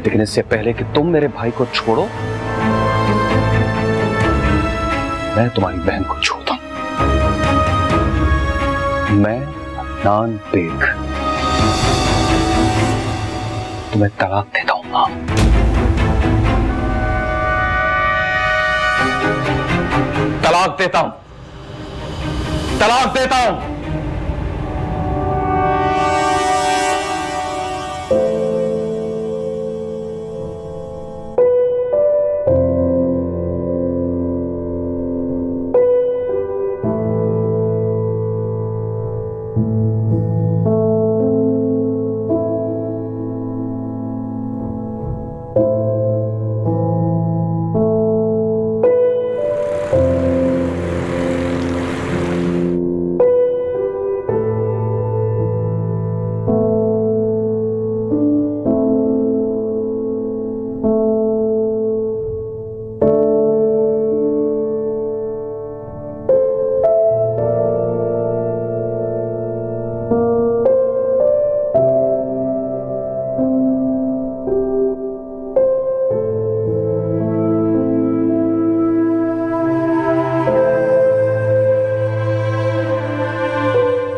लेकिन इससे पहले कि तुम मेरे भाई को छोड़ो, मैं तुम्हारी बहन को छोड़ता हूं। मैं अदनान बेग तुम्हें तलाक देता हूं। मां, तलाक देता हूं, तलाक देता हूं।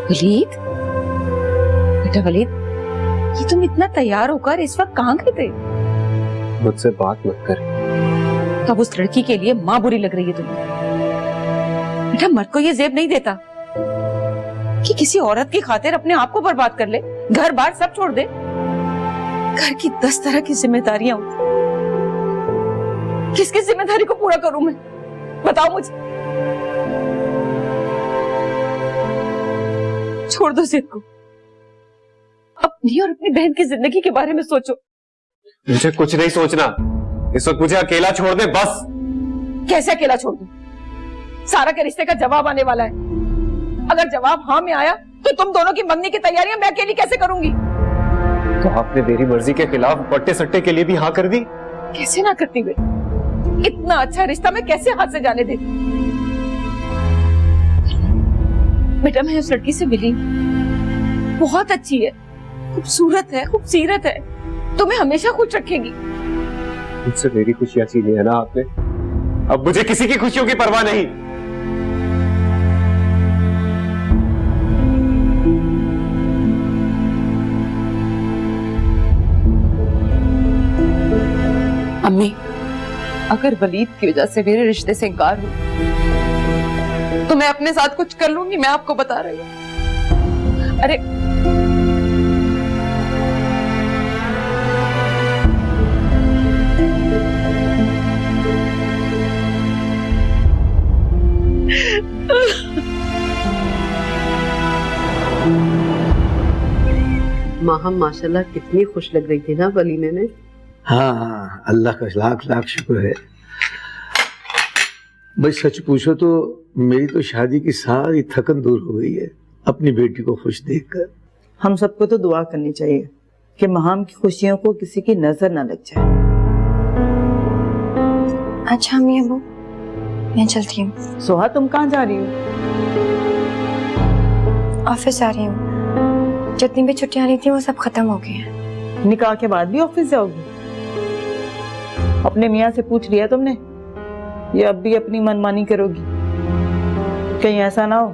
वलीद, बेटा वलीद, ये तुम इतना तैयार होकर इस वक्त कहाँ गए थे? मुझसे बात मत कर। तब उस लड़की के लिए माँ बुरी लग रही है तुम्हें। बेटा मर्द को ये जेब नहीं देता कि किसी औरत की खातिर अपने आप को बर्बाद कर ले, घर बार सब छोड़ दे। घर की 10 तरह की जिम्मेदारियां होती, किसकी जिम्मेदारी को पूरा करूं मैं? बताओ मुझे। छोड़ दो जिद को, अपनी और अपनी बहन की जिंदगी के बारे में सोचो। मुझे कुछ नहीं सोचना, इस वक्त मुझे अकेला छोड़ दे बस। कैसे अकेला छोड़ दूं? सारा के रिश्ते का जवाब आने वाला है। अगर जवाब हाँ में आया तो तुम दोनों की मंगनी की तैयारियां मैं अकेली कैसे करूंगी? तो आपने मेरी मर्जी के खिलाफ बट्टे सट्टे के लिए भी हाँ कर दी? कैसे ना करती बेटा, इतना अच्छा रिश्ता मैं कैसे हाथ से जाने देती? बेटा मैं उस लड़की से मिली, बहुत अच्छी है, खूबसूरत है, खूबसीरत है, तुम्हें हमेशा खुश रखेगी। मुझसे मेरी खुशियां छीनी है ना आपने, अब मुझे किसी की खुशियों की परवाह नहीं। अम्मी, अगर वलीद की वजह से मेरे रिश्ते से इनकार हो तो मैं अपने साथ कुछ कर लूंगी, मैं आपको बता रही हूँ। अरे माँ माशाल्लाह कितनी खुश लग रही थी ना वलीमे में। हाँ, अल्लाह का लाख लाख शुक्र है। भाई सच पूछो तो मेरी तो शादी की सारी थकन दूर हो गई है अपनी बेटी को खुश देखकर। हम सबको तो दुआ करनी चाहिए कि महाम की खुशियों को किसी की नजर ना लग जाए। अच्छा अम्मी अबू, मैं चलती हूँ। सोहा तुम कहाँ जा रही हो? ऑफिस जा रही हूँ, जितनी भी छुट्टियां ली थी वो सब खत्म हो गई हैं। निकाह के बाद भी ऑफिस जाओगी? अपने मियाँ से पूछ लिया तुमने? ये अब भी अपनी मनमानी करोगी? कहीं ऐसा ना हो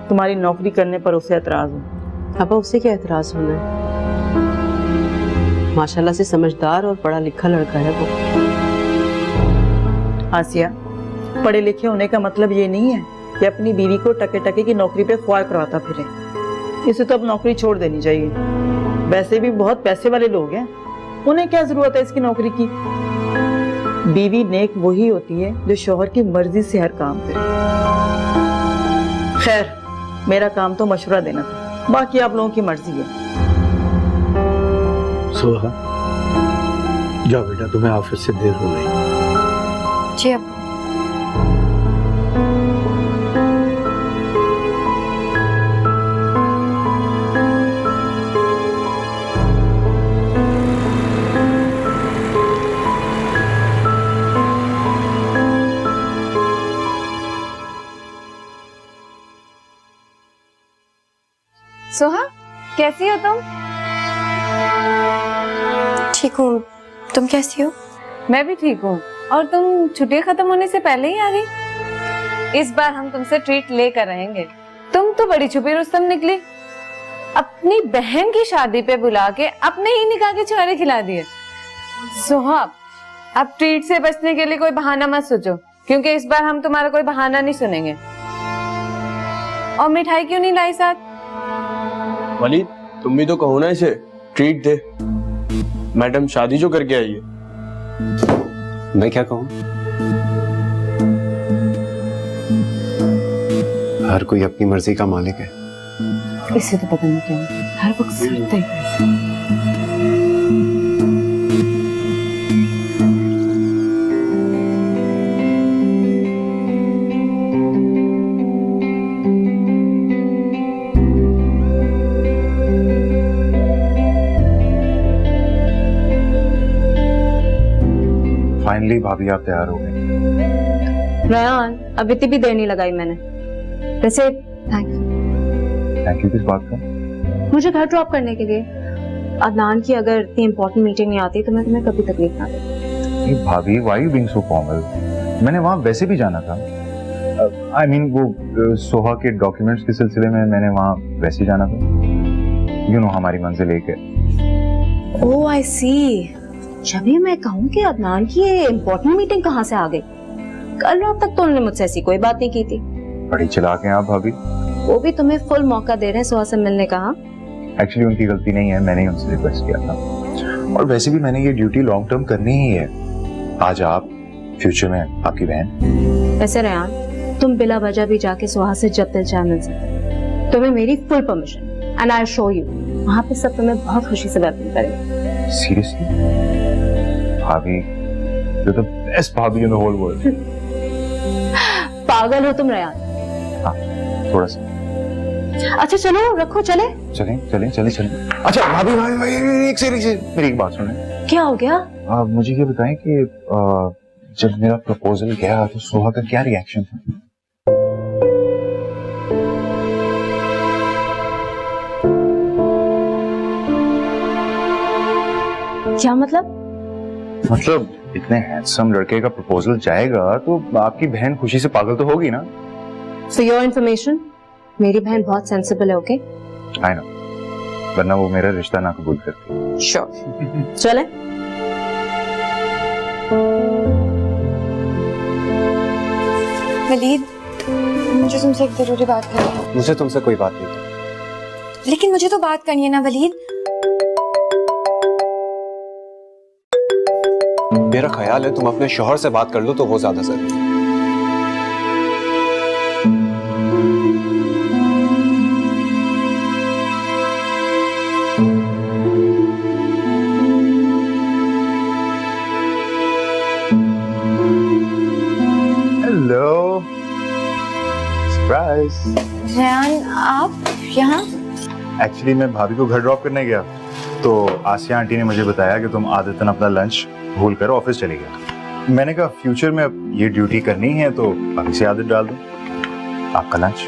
तुम्हारी नौकरी करने पर उसे एतराज हो। अब उसे क्या एतराज होना है, माशाल्लाह से समझदार और पढ़ा लिखा लड़का है वो। आसिया, पढ़े लिखे होने का मतलब ये नहीं है कि अपनी बीवी को टके टके की नौकरी पे ख्वार करवाता फिरे। इसे तो अब नौकरी छोड़ देनी चाहिए। वैसे भी बहुत पैसे वाले लोग हैं, उन्हें क्या जरूरत है इसकी नौकरी की। बीवी नेक वही होती है जो शौहर की मर्जी से हर काम करे। खैर, मेरा काम तो मशवरा देना था, बाकी आप लोगों की मर्जी है। सोहा, जाओ बेटा, तुम्हें ऑफिस से देर हो गई। जी अब सोहा, कैसी हो तुम? ठीक हूँ, तुम कैसी हो? मैं भी ठीक हूँ। और तुम छुट्टियां खत्म होने से पहले ही आ गई। इस बार हम तुमसे ट्रीट लेकर रहेंगे। तुम तो बड़ी छुपी रुस्तम निकली। अपनी बहन की शादी पे बुला के अपने ही निकाह के छुहारे खिला दिए। सुहाब, अब ट्रीट से बचने के लिए कोई बहाना मत सोचो, क्योंकि इस बार हम तुम्हारा कोई बहाना नहीं सुनेंगे। और मिठाई क्यों नहीं लाई साथ? वलीद, तुम भी तो कहो ना इसे ट्रीट दे। मैडम शादी जो करके आई है। मैं क्या कहूँ? हर कोई अपनी मर्जी का मालिक है। इससे तो पता नहीं क्या होता है। हर वक्त सड़ते हैं। फाइनली भाभी आप तैयार हो गए। रयान, अब इतनी भी देर नहीं लगाई मैंने। वैसे थैंक यू किस बात का? मुझे घर ड्रॉप करने के लिए। अदनान की अगर इतनी इम्पोर्टेंट मीटिंग नहीं आती तो मैं तुम्हें कभी तकलीफ ना देती। भाभी why you being so formal? मैंने वहाँ वैसे भी जाना था। आई मीन वो सोहा के डॉक्यूमेंट्स के सिलसिले में मैंने वहाँ वैसे ही जाना था। यू नो हमारी मंजिल एक है। ओह आई सी। जब ही मैं कहूँ कि अदनान की ये इम्पोर्टेंट मीटिंग कहाँ से आ गई। कल रात तक तो उन्होंने मुझसे ऐसी कोई बात नहीं की थी। बड़ी चालाक हैं आप भाभी। वो भी तुम्हें फुल मौका दे रहे हैं सोहा से मिलने का। एक्चुअली उनकी गलती नहीं है, मैंने ही उनसे रिक्वेस्ट किया था। और वैसे भी मैंने ये ड्यूटी लॉन्ग टर्म करनी ही है। आज आप, फ्यूचर में आपकी बहन। वैसे रयान, तुम बिला वजह भी जाके सोहा से जब दिल चाहे मिल सकते। तुम्हें मेरी full permission and I show you. वहाँ पे सब तुम्हें बहुत खुशी से वेलकम करेंगे। सीरियसली भाभी, you're the best भाभी in the whole world। पागल हो तुम रयान। हाँ, थोड़ा सा। अच्छा चलो रखो, चले चलें। अच्छा भाभी एक से मेरी एक बात सुने। क्या हो गया? मुझे ये बताएं कि जब मेरा प्रपोजल गया तो सोहा का क्या रिएक्शन था? क्या मतलब? मतलब इतने हैंडसम लड़के का प्रपोजल जाएगा तो आपकी बहन खुशी से पागल तो होगी ना? For your information, मेरी बहन बहुत सेंसिबल है, ओके? आई नो, वरना वो मेरा रिश्ता ना कबूल करती। श्योर। चले। वलीद, मुझे तुमसे एक जरूरी बात करनी है। मुझे तुमसे कोई बात नहीं। लेकिन मुझे तो बात करनी है ना वलीद। मेरा ख्याल है तुम अपने शौहर से बात कर लो तो वो ज्यादा जरूरी है। Hello, surprise. रयान, आप यहाँ? एक्चुअली मैं भाभी को घर ड्रॉप करने गया तो आसिया आंटी ने मुझे बताया कि तुम आदतन अपना लंच भूल कर ऑफिस चले गए। मैंने कहा फ्यूचर में अब ये ड्यूटी करनी है तो अभी से आदत डाल दो। आपका लंच।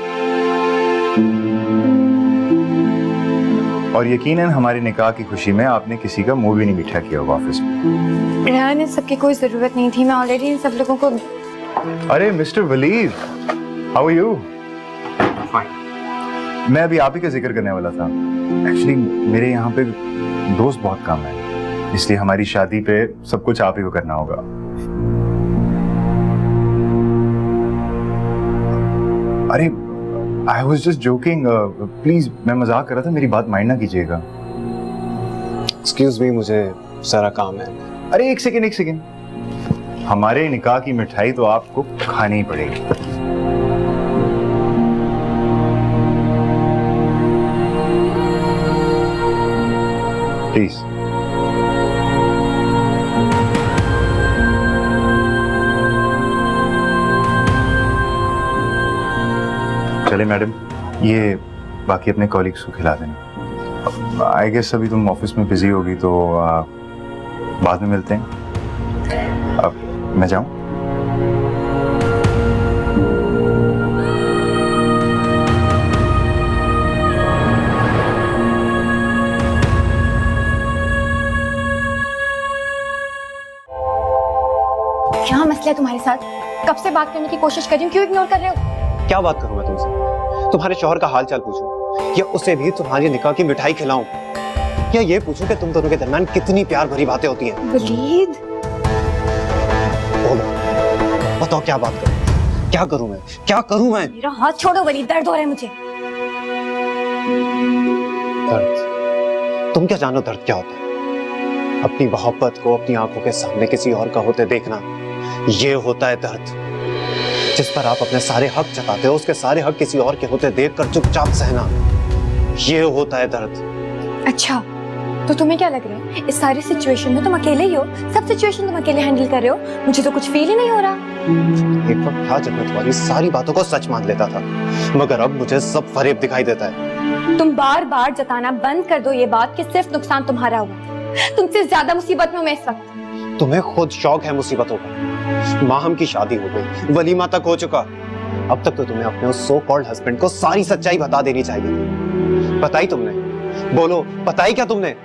और यकीनन हमारी निकाह की खुशी में आपने किसी का मुंह भी नहीं मीठा किया होगा ऑफिस में। रयान, इन सबकी कोई जरूरत नहीं थी। मैं ऑलरेडी इन सब लोगों को। अरे mister Walid, how are you? मैं अभी आप ही का जिक्र करने वाला था। एक्चुअली मेरे यहाँ पे दोस्त बहुत कम है, इसलिए हमारी शादी पे सब कुछ आप ही को करना होगा। अरे I was just joking, please, मैं मजाक कर रहा था, मेरी बात माइंड ना कीजिएगा। एक्सक्यूज मी, मुझे सारा काम है। अरे एक सेकेंड, हमारे निकाह की मिठाई तो आपको खानी ही पड़ेगी। प्लीज। चले मैडम, ये बाकी अपने कॉलीग्स को खिला देना। आई गेस अभी तुम ऑफिस में बिजी होगी तो बाद में मिलते हैं। अब मैं जाऊं? मसला है तुम्हारे साथ? कब से बात करने की कोशिश कर रही हूँ, क्यों इग्नोर कर रहे हो? क्या बात करूं मैं तुमसे? तुम्हारे शौहर का हाल चाल पूछूं, या उसे भी तुम्हारी निकाह की मिठाई खिलाऊं, या ये पूछूं कि तुम दोनों के दरमियान कितनी प्यार भरी बातें होती हैं? वलीद, बोलो, बताओ क्या बात करूं? क्या करूं मैं? क्या करूं मैं? मेरा हाथ छोड़ो वलीद, दर्द हो रहा है मुझे। दर्द? तुम क्या जानो दर्द क्या होता है? अपनी मोहब्बत को अपनी आंखों के सामने किसी और का होते देखना, ये होता है दर्द। जिस पर आप अपने सारे हक जताते हो, उसके सारे हक किसी और के होते देखकर चुपचाप सहना, ये होता है दर्द। अच्छा, तो तुम्हें क्या लग रहा है इस सारी सिचुएशन में तुम अकेले ही हो? सब सिचुएशन तुम अकेले हैंडल कर रहे हो? मुझे तो कुछ फील ही नहीं हो रहा। एक वक्त था जब मैं तुम्हारी सारी बातों को सच मान लेता था, मगर अब मुझे सब फरेब दिखाई देता है। तुम बार बार जताना बंद कर दो ये बात कि सिर्फ नुकसान तुम्हारा हुआ। तुमसे ज्यादा मुसीबत में हूं मैं इस वक्त। तुम्हें खुद शौक है मुसीबतों का। माहम की शादी हो गई, वलीमा तक हो चुका। अब तक तो तुम्हें अपने उस सो कॉल्ड हस्बैंड को सारी सच्चाई बता देनी चाहिए। बताई तुमने? बोलो, बताई क्या तुमने?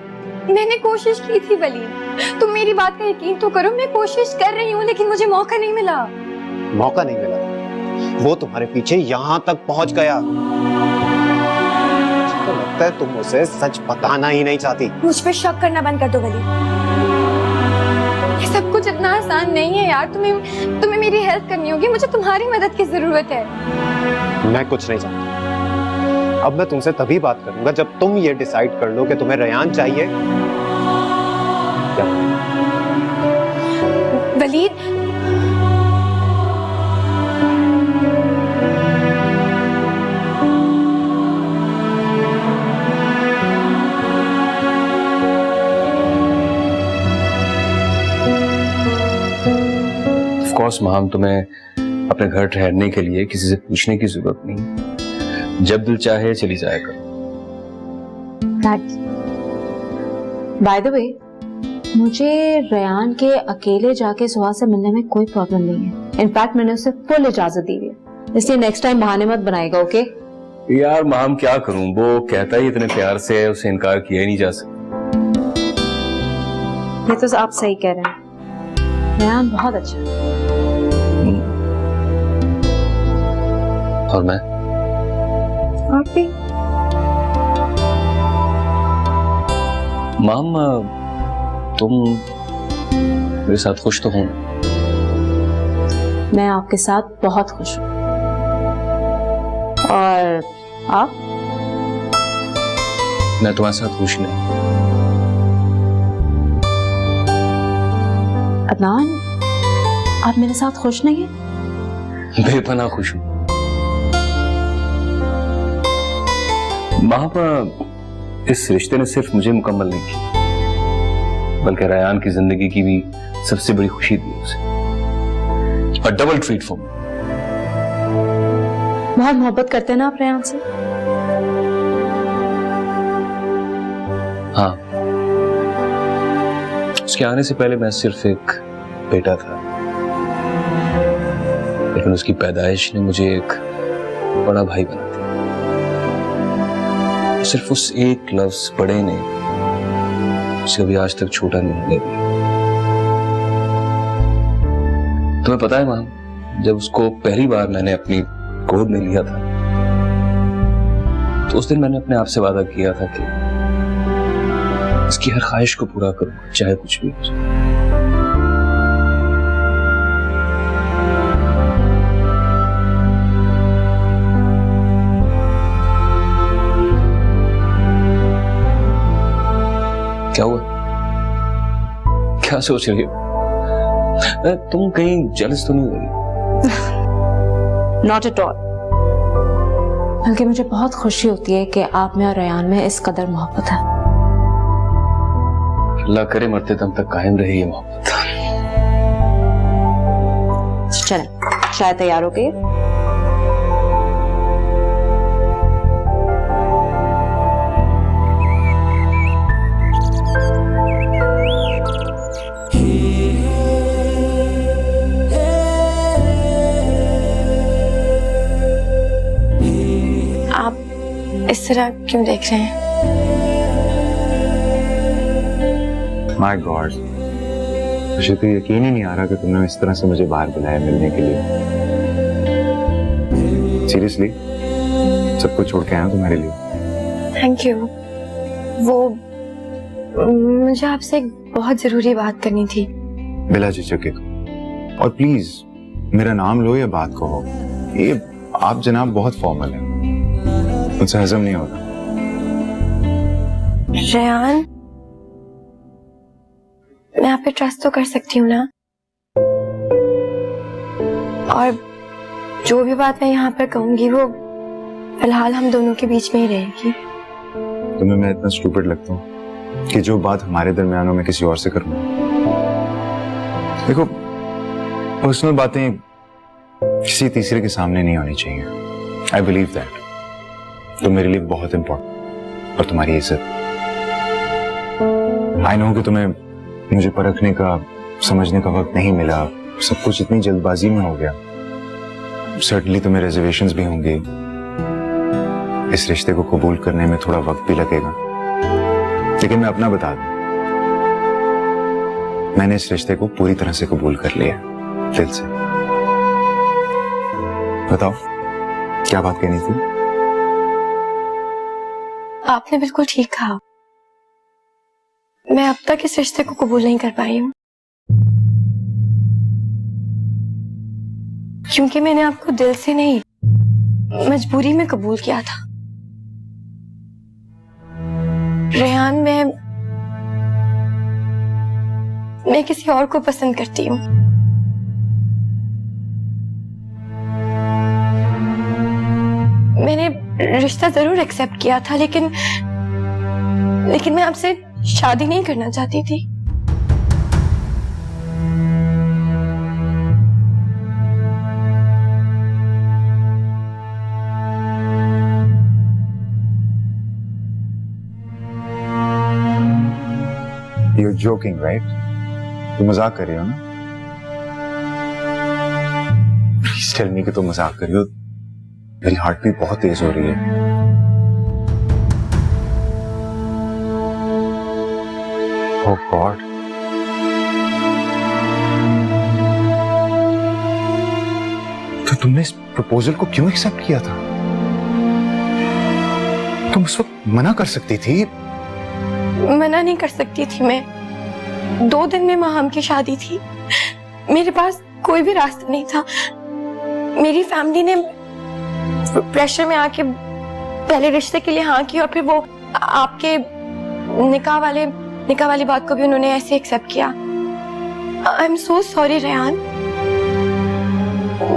मैंने कोशिश की थी वलीद, तुम मेरी बात का यकीन तो करो। मैं कोशिश कर रही हूँ लेकिन मुझे मौका नहीं मिला। मौका नहीं मिला? वो तुम्हारे पीछे यहाँ तक पहुंच गया। तो लगता है तुम उसे सच बताना ही नहीं चाहती। मुझ पे शक करना बंद कर दो वलीद। ये सब कुछ इतना आसान नहीं है यार। तुम्हें मेरी हेल्प करनी होगी। मुझे तुम्हारी मदद की जरूरत है। मैं कुछ नहीं जानता। अब मैं तुमसे तभी बात करूंगा जब तुम ये डिसाइड कर लो कि तुम्हें रेयान चाहिए क्या? वलीद, ऑफ कोर्स माम, तुम्हें अपने घर ठहरने के लिए किसी से पूछने की जरूरत नहीं। जब दिल चाहे चली जाया करो। बाय द वे, मुझे रेयान के अकेले जाके सुहा से मिलने में कोई प्रॉब्लम नहीं है। इनफैक्ट मैंने उसे फुल इजाजत दी है, इसलिए नेक्स्ट टाइम बहाने मत बनाएगा, ओके? यार माम क्या करूं, वो कहता ही इतने प्यार से है, उसे इनकार किया ही नहीं जा सकता। ये तो आप सही कह रहे हैं, रेयान बहुत अच्छा है। और मैं? आप भी। माम, तुम मेरे साथ खुश तो हो? मैं आपके साथ बहुत खुश हूँ। और आप? मैं तुम्हारे साथ खुश नहीं। अदनान, आप मेरे साथ खुश नहीं हैं? बेपनाह खुश हूं। माँ, इस रिश्ते ने सिर्फ मुझे मुकम्मल नहीं किया, बल्कि रेयान की जिंदगी की भी सबसे बड़ी खुशी दी उसे। A double treat for me। बहुत मोहब्बत करते हैं ना आप रेयान से? हाँ, उसके आने से पहले मैं सिर्फ एक बेटा था, लेकिन उसकी पैदाइश ने मुझे एक बड़ा भाई बना दिया। सिर्फ उस एक लफ्ज बड़े ने उसे अभी आज तक छोटा नहीं होने दिया। तुम्हें पता है मां, जब उसको पहली बार मैंने अपनी गोद में लिया था, तो उस दिन मैंने अपने आप से वादा किया था कि उसकी हर ख्वाहिश को पूरा करूंगा, चाहे कुछ भी हो जाए। क्या हुआ? क्या सोच रही हो? तुम कहीं जेलस तो नहीं हो रही? Not at all. बल्कि मुझे बहुत खुशी होती है कि आप में और रेयान में इस कदर मोहब्बत है। अल्लाह करे मरते दम तक कायम रहे ये मोहब्बत। चलें, चाय तैयार हो गई? इस तरह क्यों देख रहे हैं? माय गॉड, मुझे तो यकीन ही नहीं आ रहा कि तुमने इस तरह से मुझे बाहर बुलाया मिलने के लिए। सीरियसली सब कुछ छोड़ के आया हूं तुम्हारे लिए। Thank you. वो मुझे आपसे एक बहुत जरूरी बात करनी थी। बिला झिझक और प्लीज मेरा नाम लो या बात कहो। ये आप जनाब बहुत फॉर्मल है, मुझसे हजम नहीं होता। रेयान, मैं आप पे ट्रस्ट तो कर सकती हूँ ना? और जो भी बात मैं यहाँ पर कहूंगी वो फिलहाल हम दोनों के बीच में ही रहेगी। तुम्हें मैं इतना स्टूपिड लगता हूँ कि जो बात हमारे दरमियान हो मैं किसी और से करूँ? देखो, पर्सनल बातें किसी तीसरे के सामने नहीं होनी चाहिए। I believe that. तुम मेरे लिए बहुत इंपॉर्टेंट और तुम्हारी इज्जत। आई नो कि तुम्हें मुझे परखने का, समझने का वक्त नहीं मिला। सब कुछ इतनी जल्दबाजी में हो गया। सर्टनली तुम्हें रिजर्वेशंस भी होंगे। इस रिश्ते को कबूल करने में थोड़ा वक्त भी लगेगा, लेकिन मैं अपना बता दूं, मैंने इस रिश्ते को पूरी तरह से कबूल कर लिया, दिल से। बताओ क्या बात कहनी थी? आपने बिल्कुल ठीक कहा। मैं अब तक इस रिश्ते को कबूल नहीं कर पाई हूँ, क्योंकि मैंने आपको दिल से नहीं, मजबूरी में कबूल किया था। रेहान, मैं किसी और को पसंद करती हूँ। मैंने रिश्ता जरूर एक्सेप्ट किया था, लेकिन मैं आपसे शादी नहीं करना चाहती थी। You're joking, right? तुम मजाक कर रही हो ना? Please tell me कि तुम मजाक कर रही हो। मेरी हार्ट बीट बहुत तेज हो रही है। Oh God. तो तुमने इस प्रपोजल को क्यों एक्सेप्ट किया था? तुम उस वक्त मना कर सकती थी। मना नहीं कर सकती थी मैं। 2 दिन में माहम की शादी थी। मेरे पास कोई भी रास्ता नहीं था। मेरी फैमिली ने प्रेशर में आके पहले रिश्ते के लिए हाँ की, और फिर वो आपके निकाह वाली बात को भी उन्होंने ऐसे एक्सेप्ट किया। I am so sorry Rehan.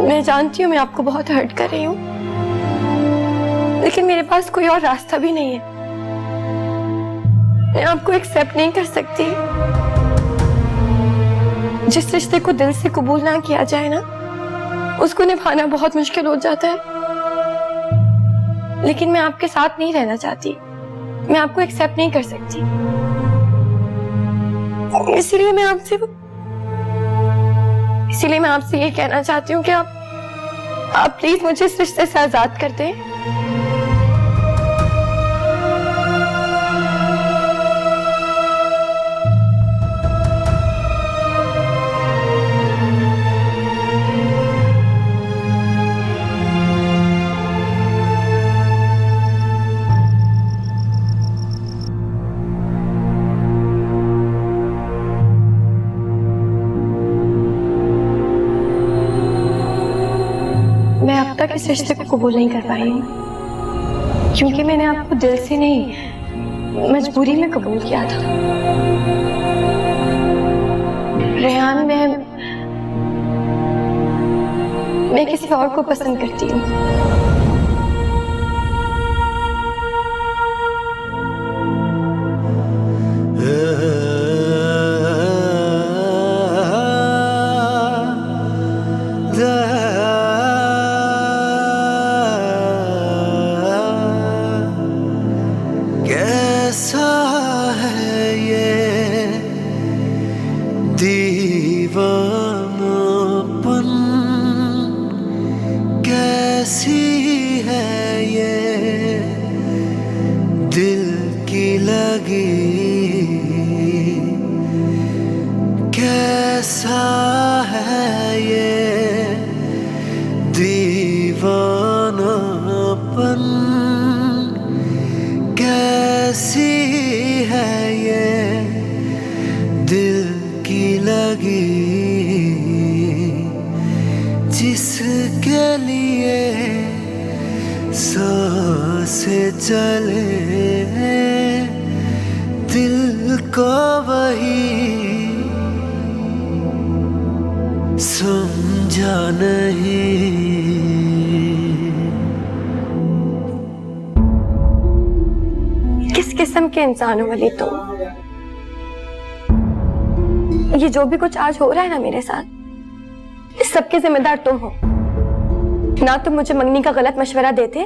मैं जानती हूँ मैं आपको बहुत हर्ट कर रही हूँ, लेकिन मेरे पास कोई और रास्ता भी नहीं है। मैं आपको एक्सेप्ट नहीं कर सकती। जिस रिश्ते को दिल से कबूल ना किया जाए ना, उसको निभाना बहुत मुश्किल हो जाता है। लेकिन मैं आपके साथ नहीं रहना चाहती। मैं आपको एक्सेप्ट नहीं कर सकती। इसीलिए मैं आपसे ये कहना चाहती हूँ कि आप प्लीज मुझे इस रिश्ते से आजाद कर दें। मैं अब तक इस रिश्ते को कबूल नहीं कर पाई हूँ, क्योंकि मैंने आपको दिल से नहीं, मजबूरी में कबूल किया था। रेहान, मैं किसी और को पसंद करती हूँ। कैसा है ये दीवानापन, कैसी सांसे चले दिल को वही समझा नहीं। किस किस्म के इंसान हो वली तुम? ये जो भी कुछ आज हो रहा है ना मेरे साथ, इस सबके जिम्मेदार तुम हो। ना तुम मुझे मंगनी का गलत मशवरा देते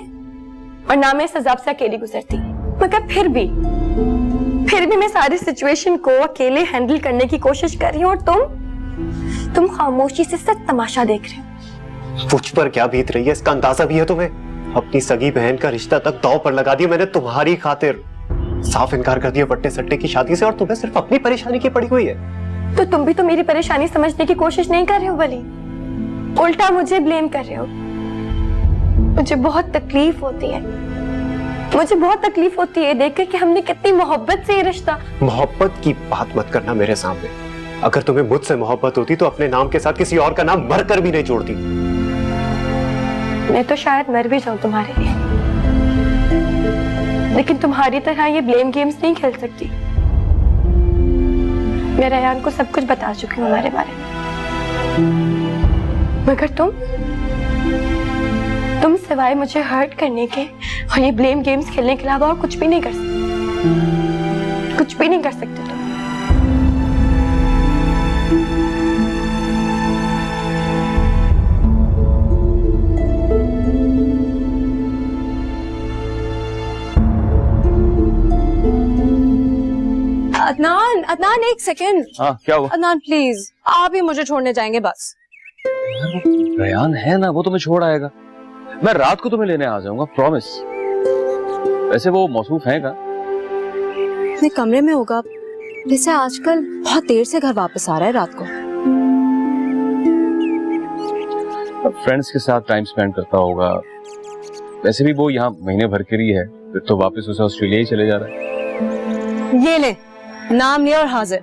और ना मैं इस अजाब से अकेली गुजरती, मगर फिर भी मैं सारी सिचुएशन को अकेले हैंडल करने की कोशिश कर रही हूँ और तुम खामोशी से सिर्फ तमाशा देख रहे हो। मुझ पर क्या बीत रही है इसका अंदाजा भी है तुम्हें? अपनी सगी बहन का रिश्ता तक दांव पर लगा दिया मैंने तुम्हारी खातिर। साफ इनकार कर दिया वट्टे सट्टे की शादी से और तुम्हें सिर्फ अपनी परेशानी की पड़ी हुई है। तो तुम भी तो मेरी परेशानी समझने की कोशिश नहीं कर रहे हो वली, उल्टा मुझे ब्लेम कर रहे हो। मुझे बहुत तकलीफ होती है देखकर कि हमने कितनी मोहब्बत से ये रिश्ता। मोहब्बत की बात मत करना मेरे सामने। अगर तुम्हें मुझसे मोहब्बत होती तो अपने नाम के साथ किसी और का नाम मरकर भी नहीं जोड़ती। मैं तो शायद मर भी जाऊं तुम्हारे लिए, लेकिन तुम्हारी तरह ये ब्लेम गेम्स नहीं खेल सकती। मैं रेयान को सब कुछ बता चुकी हूँ हमारे बारे में, मगर तुम सिवाय मुझे हर्ट करने के और ये ब्लेम गेम्स खेलने के अलावा और कुछ भी नहीं कर सकते तुम। अदनान एक सेकेंड। हाँ क्या हुआ? अदनान प्लीज, आप ही मुझे छोड़ने जाएंगे बस। रेयान है ना, वो तुम्हें छोड़ आएगा। मैं रात को तुम्हें लेने आ जाऊंगा, प्रॉमिस। वैसे वो मौसूफ है का? अपने कमरे में होगा। वैसे आजकल बहुत देर से घर वापस आ रहा है रात को। अब फ्रेंड्स के साथ टाइम स्पेंड करता होगा। वैसे भी वो यहाँ महीने भर के लिए है, फिर तो वापस उसे ऑस्ट्रेलिया ही चले जा रहा है। ये ले, नाम लिया और हाजिर।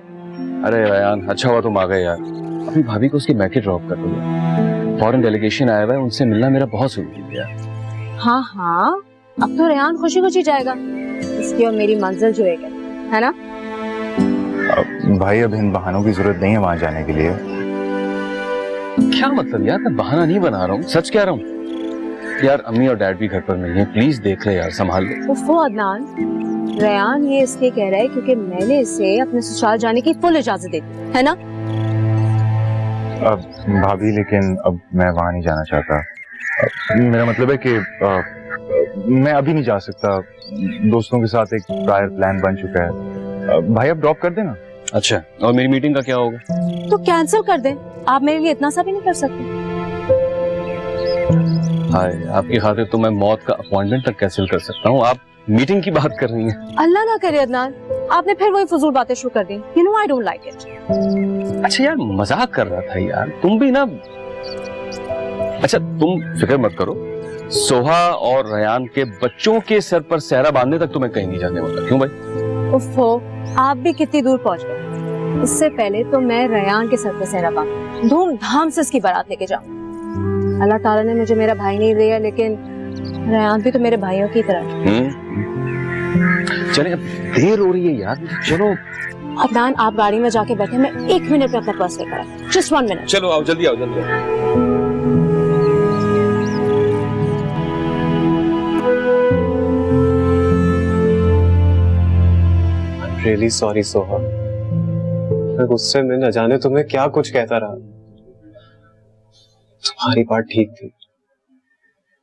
अरे रेयान, अच्छा हुआ तुम आ गए यार। अपनी भाभी को उसके मैके ड्रॉप कर दो। फॉरेन डेलीगेशन आया हुआ है, उनसे मिलना मेरा बहुत जरूरी है यार। हाँ, अब तो रेयान खुशी खुशी जाएगा। इसकी और मेरी मंजिल जो है ना? भाई अब इन बहानों की जरूरत नहीं है वहां जाने के लिए। क्या मतलब यार? मैं बहाना नहीं बना रहा हूँ, सच कह रहा हूँ यार। अम्मी और डैड भी घर पर नहीं है, प्लीज देख ले यार, संभाल ले। उफ़ो अदनान, रेयान ये इसलिए कह रहा है क्योंकि मैंने इसे अपने ससुराल जाने की फुल इजाजत दे दी है ना? अब भाभी, लेकिन अब मैं वहां नहीं जाना चाहता। मेरा मतलब है कि मैं अभी नहीं जा सकता। दोस्तों के साथ एक प्रायर प्लान बन चुका है। भाई अब ड्रॉप कर देना। अच्छा, और मेरी मीटिंग का क्या होगा? तो कैंसिल कर दे। आप मेरे लिए इतना सा भी नहीं कर सकते? हाय, आपकी खातिर तो मैं मौत का अपॉइंटमेंट तक कैंसिल कर सकता हूँ, आप मीटिंग की बात कर रही हैं। अल्लाह ना करे अदनान, आपने फिर वही फजूल बातें शुरू कर दी। You know I don't like it. अच्छा यार, मजाक कर रहा था यार, तुम भी ना। अच्छा तुम फिक्र मत करो, सोहा और रेयान के बच्चों के सर पर सहरा बांधने तक तुम्हें कहीं नहीं जाने वाला। क्यों भाई? उफ़ो, आप भी कितनी दूर पहुंच गए। इससे पहले तो मैं रेयान के सर पर सहरा बांधूं, धूमधाम से इसकी बारात लेके जाऊं। अल्लाह ताला ने मुझे मेरा भाई नहीं दिया, लेकिन रेयान भी तो मेरे भाइयों की तरह है। चले, अब देर हो रही है यार, चलो। अदनान आप गाड़ी में जाके बैठे, मैं 1 मिनट में अपना पर्स लेकर आती हूं। Just 1 minute. चलो आओ, जल्दी आओ, जल्दी आओ। रियली सॉरी सोहा, मैं गुस्से में न जाने तुम्हें क्या कुछ कहता रहा। तुम्हारी बात ठीक थी,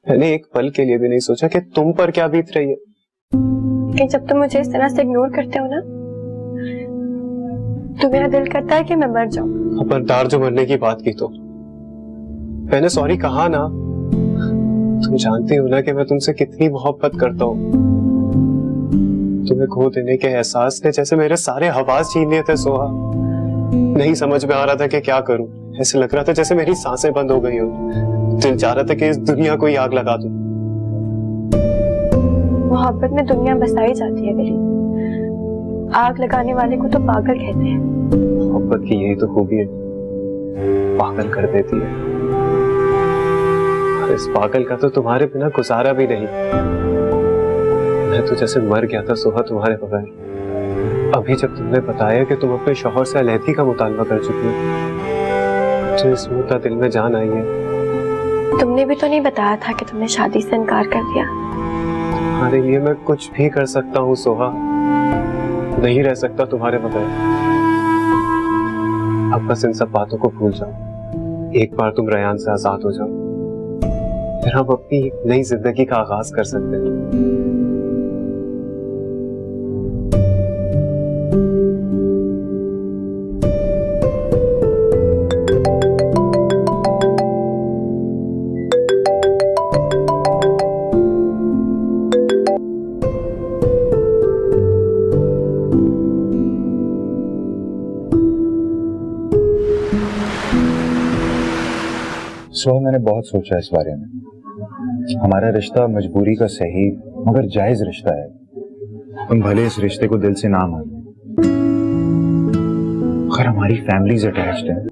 मैंने एक पल के लिए भी नहीं सोचा कि तुम पर क्या बीत रही है। कि जब तुम मुझे इस तरह से इग्नोर करते हो ना, तो मेरा दिल करता है कि मैं मर जाऊं। खबरदार, जो मरने की बात की तो मैंने सॉरी कहा ना। तुम जानती हो ना कि मैं तुमसे कितनी मोहब्बत करता हूँ। तुम्हें खो देने के एहसास ने जैसे मेरे सारे हवास छीन लिए थे सोहा। नहीं समझ में आ रहा था कि क्या करूं। ऐसे लग रहा था जैसे मेरी सांसें बंद हो गई हो। दिल चाह रहा था कि इस दुनिया को ही आग लगा दूं। मोहब्बत में दुनिया बसाई जाती है वली, आग लगाने वाले को तो पागल कहते हैं। मोहब्बत की यही तो खूबी है, पागल कर देती है। इस पागल का तो तुम्हारे बिना गुजारा भी नहीं। मैं तो जैसे मर गया था सोहा तुम्हारे बगैर। अभी जब तुमने बताया कि तुम अपने शौहर से अलहदगी का मुतालबा कर चुकी हो, तो इस मुद्दा दिल में जान आई है। तुमने भी तो नहीं बताया था कि तुमने शादी से इनकार कर दिया। तुम्हारे लिए मैं कुछ भी कर सकता हूँ सोहा, नहीं रह सकता तुम्हारे बगैर। अब बस इन सब बातों को भूल जाओ। एक बार तुम रयान से आजाद हो जाओ, फिर हम अपनी एक नई जिंदगी का आगाज कर सकते हैं। सुहा, मैंने बहुत सोचा इस बारे में। हमारा रिश्ता मजबूरी का सही मगर जायज रिश्ता है। तुम भले इस रिश्ते को दिल से ना मानो, अगर हमारी फैमिलीज अटैच्ड हैं,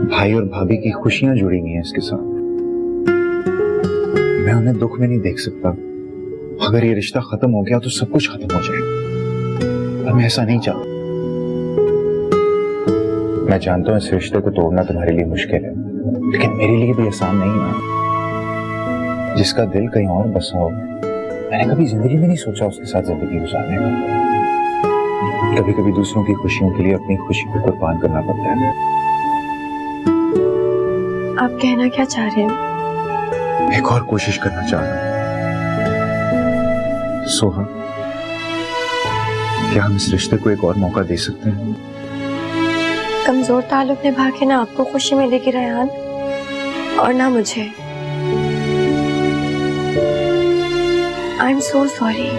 भाई और भाभी की खुशियां जुड़ी हुई हैं इसके साथ। मैं उन्हें दुख में नहीं देख सकता। अगर ये रिश्ता खत्म हो गया तो सब कुछ खत्म हो जाएगा, और मैं ऐसा नहीं चाहता। मैं जानता हूं इस रिश्ते को तोड़ना तुम्हारे लिए मुश्किल है, लेकिन मेरे लिए भी आसान नहीं है। जिसका दिल कहीं और बसा हो, मैंने कभी जिंदगी में नहीं सोचा उसके साथ जिंदगी गुजारने का। कभी कभी दूसरों की खुशियों के लिए अपनी खुशी को कुर्बान करना पड़ता है। आप कहना क्या चाह रहे हैं? एक और कोशिश करना चाह रहा हूं। सोहा, क्या हम इस रिश्ते को एक और मौका दे सकते हैं? कमजोर ताल्लुक निभा के ना आपको खुशी मिलेगी रेहान, और ना मुझे। I am so sorry.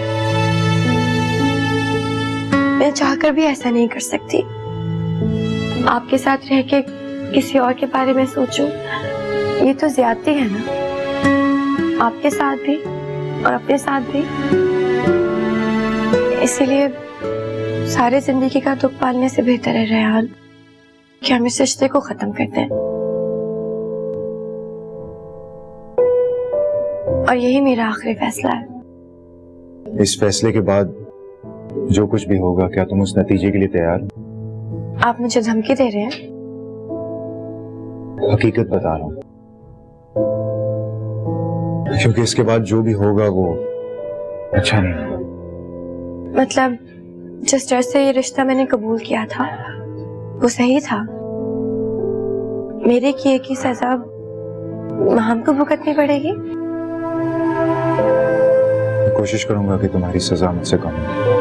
मैं चाहकर भी ऐसा नहीं कर सकती। आपके साथ रह के किसी और के बारे में सोचूं, ये तो ज्यादती है ना, आपके साथ भी और अपने साथ भी। इसीलिए सारे जिंदगी का दुख पालने से बेहतर है रेहान कि हम इस रिश्ते को खत्म कर दें। और यही मेरा आखिरी फैसला है। इस फैसले के बाद जो कुछ भी होगा, क्या तुम उस नतीजे के लिए तैयार हो? आप मुझे धमकी दे रहे हैं? हकीकत बता रहा हूं, क्योंकि इसके बाद जो भी होगा वो अच्छा नहीं होगा। मतलब जिस डर से ये रिश्ता मैंने कबूल किया था वो सही था? मेरे किए की सजा हमको भुगतनी पड़ेगी? मैं कोशिश करूंगा कि तुम्हारी सजा मुझसे कम हो।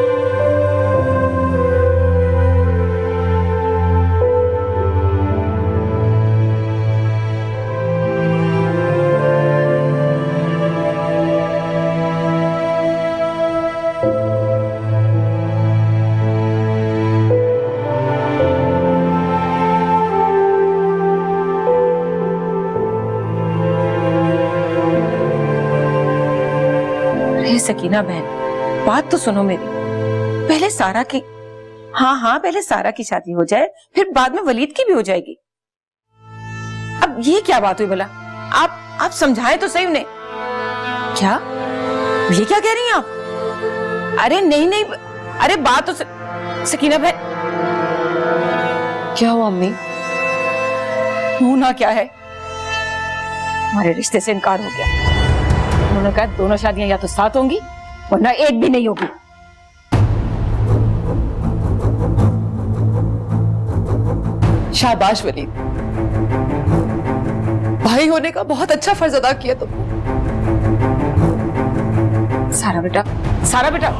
सकीना बहन, बात तो सुनो मेरी। पहले सारा की, हाँ पहले सारा की शादी हो जाए, फिर बाद में वलीद की भी हो जाएगी। अब ये क्या बात हुई भला? आप समझाए तो सही उन्हें। क्या ये क्या कह रही हैं आप? अरे नहीं, अरे बात तो सकीना बहन। क्या हुआ अम्मी? होना क्या है, हमारे रिश्ते से इनकार हो गया। उन्होंने कहा दोनों शादियां या तो साथ होंगी वरना एक भी नहीं होगी। शाबाश वलीद, भाई होने का बहुत अच्छा फर्ज अदा किया तुमने। सारा बेटा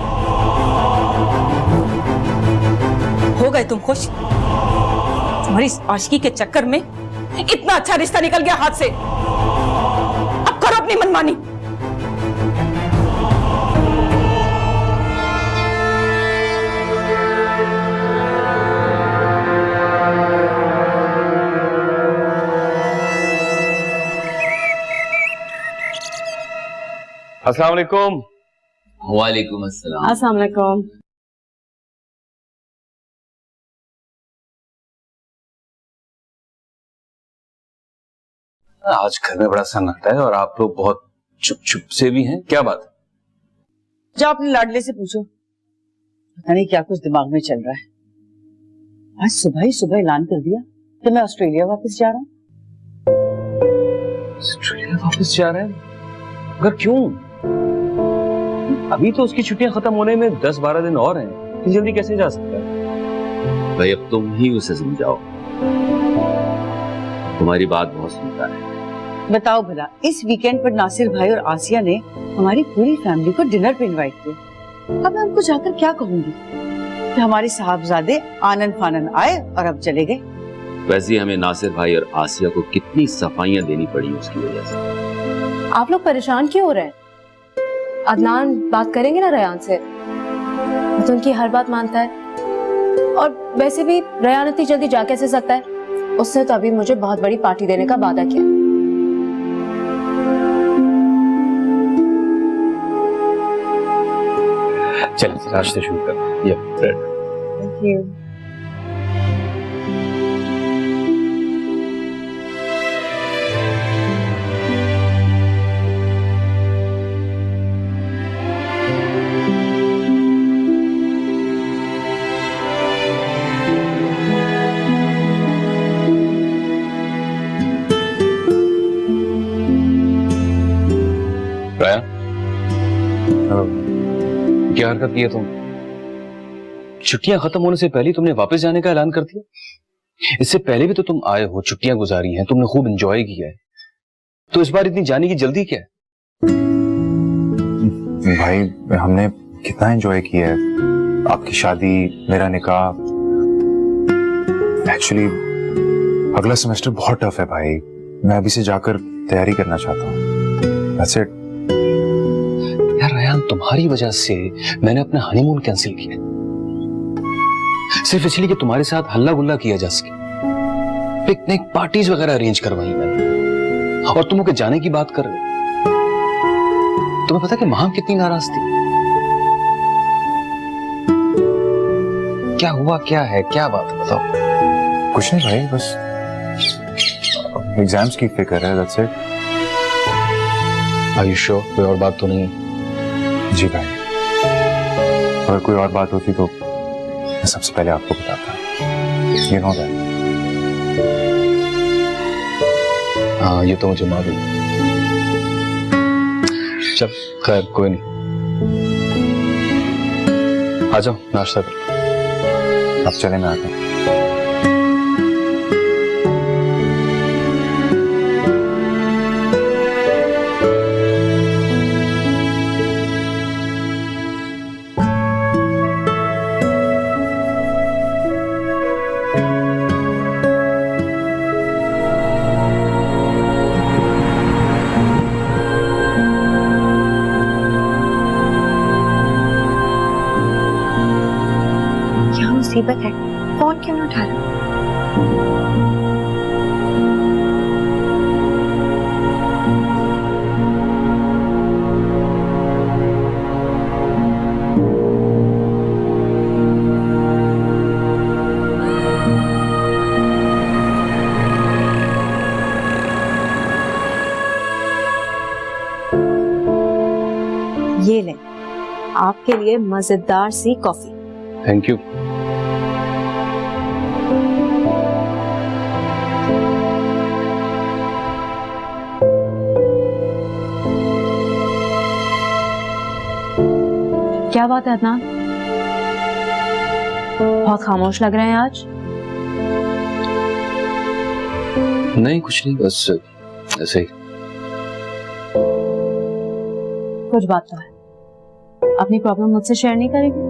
हो गए तुम खुश? तुम्हारी आशिकी के चक्कर में इतना अच्छा रिश्ता निकल गया हाथ से। अब करो अपनी मनमानी। अस्सलाम वालेकुम। वालेकुम अस्सलाम। अस्सलाम वालेकुम। आज घर में बड़ा सन्नाटा है और आप लोग बहुत चुप चुप से भी हैं, क्या बात है? जाओ अपने लाडले से पूछो, पता नहीं क्या कुछ दिमाग में चल रहा है। आज सुबह ही सुबह ऐलान कर दिया कि मैं ऑस्ट्रेलिया वापस जा रहा हूँ। ऑस्ट्रेलिया वापस जा रहा है? मगर क्यों? अभी तो उसकी छुट्टियां खत्म होने में 10-12 दिन और हैं, इतनी जल्दी कैसे जा सकता है? भाई अब तुम ही उसे समझाओ, तुम्हारी बात बहुत सुनता है। बताओ भला, इस वीकेंड पर नासिर भाई और आसिया ने हमारी पूरी फैमिली को डिनर पे इनवाइट किया। अब मैं उनको जाकर क्या कहूंगी कि हमारे साहबजादे आनन फानन आए और अब चले गए। वैसे ही हमें नासिर भाई और आसिया को कितनी सफाइयां देनी पड़ी उसकी वजह से। आप लोग परेशान क्यों हो रहे हैं? अदनान बात करेंगे ना रयान से, वो तो उनकी हर बात मानता है। और वैसे भी रयान इतनी जल्दी जा कैसे सकता है? उसने तो अभी मुझे बहुत बड़ी पार्टी देने का वादा किया। चलिए नाश्ते शुरू करते हैं। ब्रेड। Thank you. राया, क्या हरकत की है तुम? छुट्टियां खत्म होने से पहले तुमने वापस जाने का ऐलान कर दिया। इससे पहले भी तो तुम आए हो, छुट्टियां गुजारी हैं, तुमने खूब एंजॉय किया है, तो इस बार इतनी जाने की जल्दी क्या है? भाई हमने कितना एंजॉय किया है, आपकी शादी, मेरा निकाह। एक्चुअली अगला सेमेस्टर बहुत टफ है भाई, मैं अभी से जाकर तैयारी करना चाहता हूँ। That's it. यार रयान, तुम्हारी वजह से मैंने अपना हनीमून कैंसिल किया, सिर्फ इसलिए कि तुम्हारे साथ हल्ला गुल्ला किया जा सके। पिकनिक पार्टीज वगैरह अरेंज करवाई मैंने, और तुम के जाने की बात कर रहे हो। तुम्हें पता कि मां कितनी नाराज थी? क्या हुआ, क्या है, क्या बात है, बताओ। कुछ नहीं भाई, बस एग्जाम्स की फिक्र है, that's it. Are you sure? कोई और बात तो नहीं है? जी भाई, अगर कोई और बात होती तो मैं सबसे पहले आपको बताता। You know that. हाँ, ये तो मुझे मालूम। चल खैर, कोई नहीं, आ जाओ नाश्ता कर। अब चले, मैं आता हूँ। मुसीबत है, फोन क्यों नहीं उठा रहा? ये लें, आपके लिए मजेदार सी कॉफी। Thank you. क्या बात है अदनान, बहुत खामोश लग रहे हैं आज। नहीं कुछ नहीं, बस ऐसे ही। कुछ बात तो है, अपनी प्रॉब्लम मुझसे शेयर नहीं करेंगे?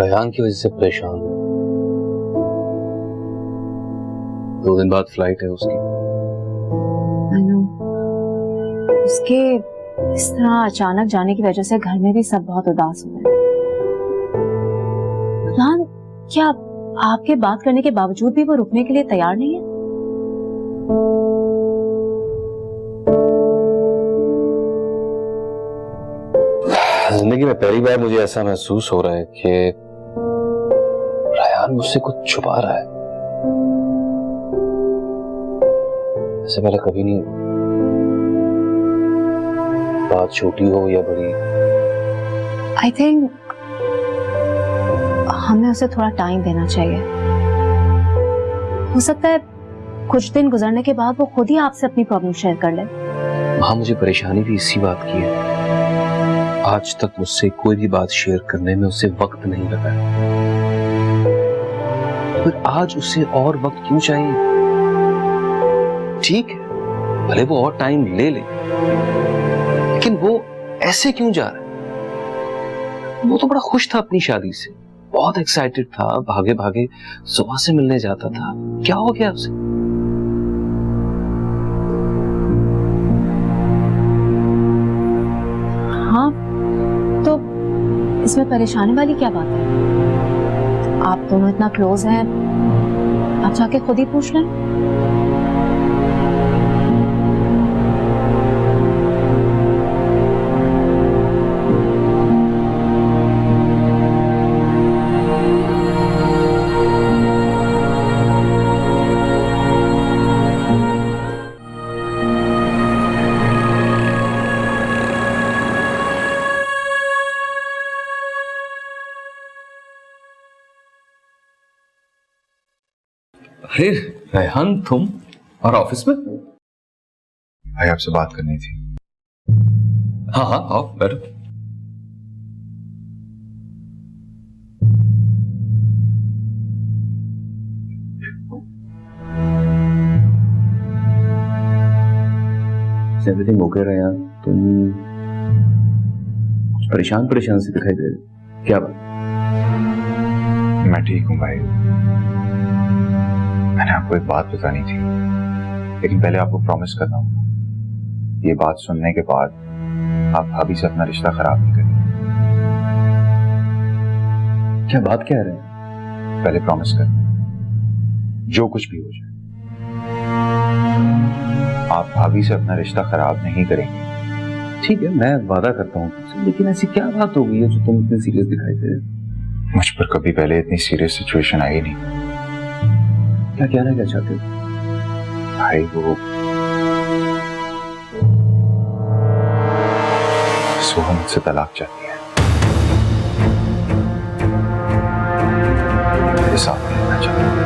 रेहान की वजह से परेशान हूं। 2 दिन बाद फ्लाइट है उसकी। उसके इस तरह अचानक जाने की वजह से घर में भी सब बहुत उदास हो गए। अदनान, क्या आपके बात करने के बावजूद भी वो रुकने के लिए तैयार नहीं है? जिंदगी में पहली बार मुझे ऐसा महसूस हो रहा है कि रेहान मुझसे कुछ छुपा रहा है। इससे पहले कभी नहीं, बात छोटी हो या बड़ी। आई थिंक हमें उसे थोड़ा टाइम देना चाहिए। हो सकता है कुछ दिन गुजरने के बाद वो खुद ही आपसे अपनी प्रॉब्लम शेयर कर ले। हाँ, मुझे परेशानी भी इसी बात की है। आज तक मुझसे कोई भी बात शेयर करने में उसे वक्त नहीं लगा, पर आज उसे और वक्त क्यों चाहिए? ठीक है, भले वो और टाइम ले ले, लेकिन वो ऐसे क्यों जा रहा है? वो तो बड़ा खुश था अपनी शादी से, बहुत एक्साइटेड था, भागे भागे सुबह से मिलने जाता था। क्या हो गया उसे? हाँ, तो इसमें परेशानी वाली क्या बात है? आप दोनों इतना क्लोज हैं, आप जाके खुद ही पूछ लें। अरे रेहान, तुम और ऑफिस में? भाई आपसे बात करनी थी। हाँ हाँ, आओ बैठो। Everything okay Rehan? तुम कुछ परेशान परेशान से दिखाई दे रहे, क्या बात? मैं ठीक हूँ भाई। मैंने आपको एक बात बतानी थी, लेकिन पहले आपको प्रॉमिस करना होगा, ये बात सुनने के बाद आप भाभी से अपना रिश्ता खराब नहीं करेंगे। क्या बात कह रहे हैं? पहले प्रॉमिस कर, जो कुछ भी हो जाए आप भाभी से अपना रिश्ता खराब नहीं करेंगे। ठीक है, मैं वादा करता हूँ, लेकिन ऐसी क्या बात हो गई है जो तुम इतने सीरियस दिखाई दे रहे हो? मुझ पर कभी पहले इतनी सीरियस सिचुएशन आई नहीं। क्या कहना क्या चाहते हो? भाई वो सोहा मुझसे तलाक चाहती है, मेरे साथ रहना चाहती है।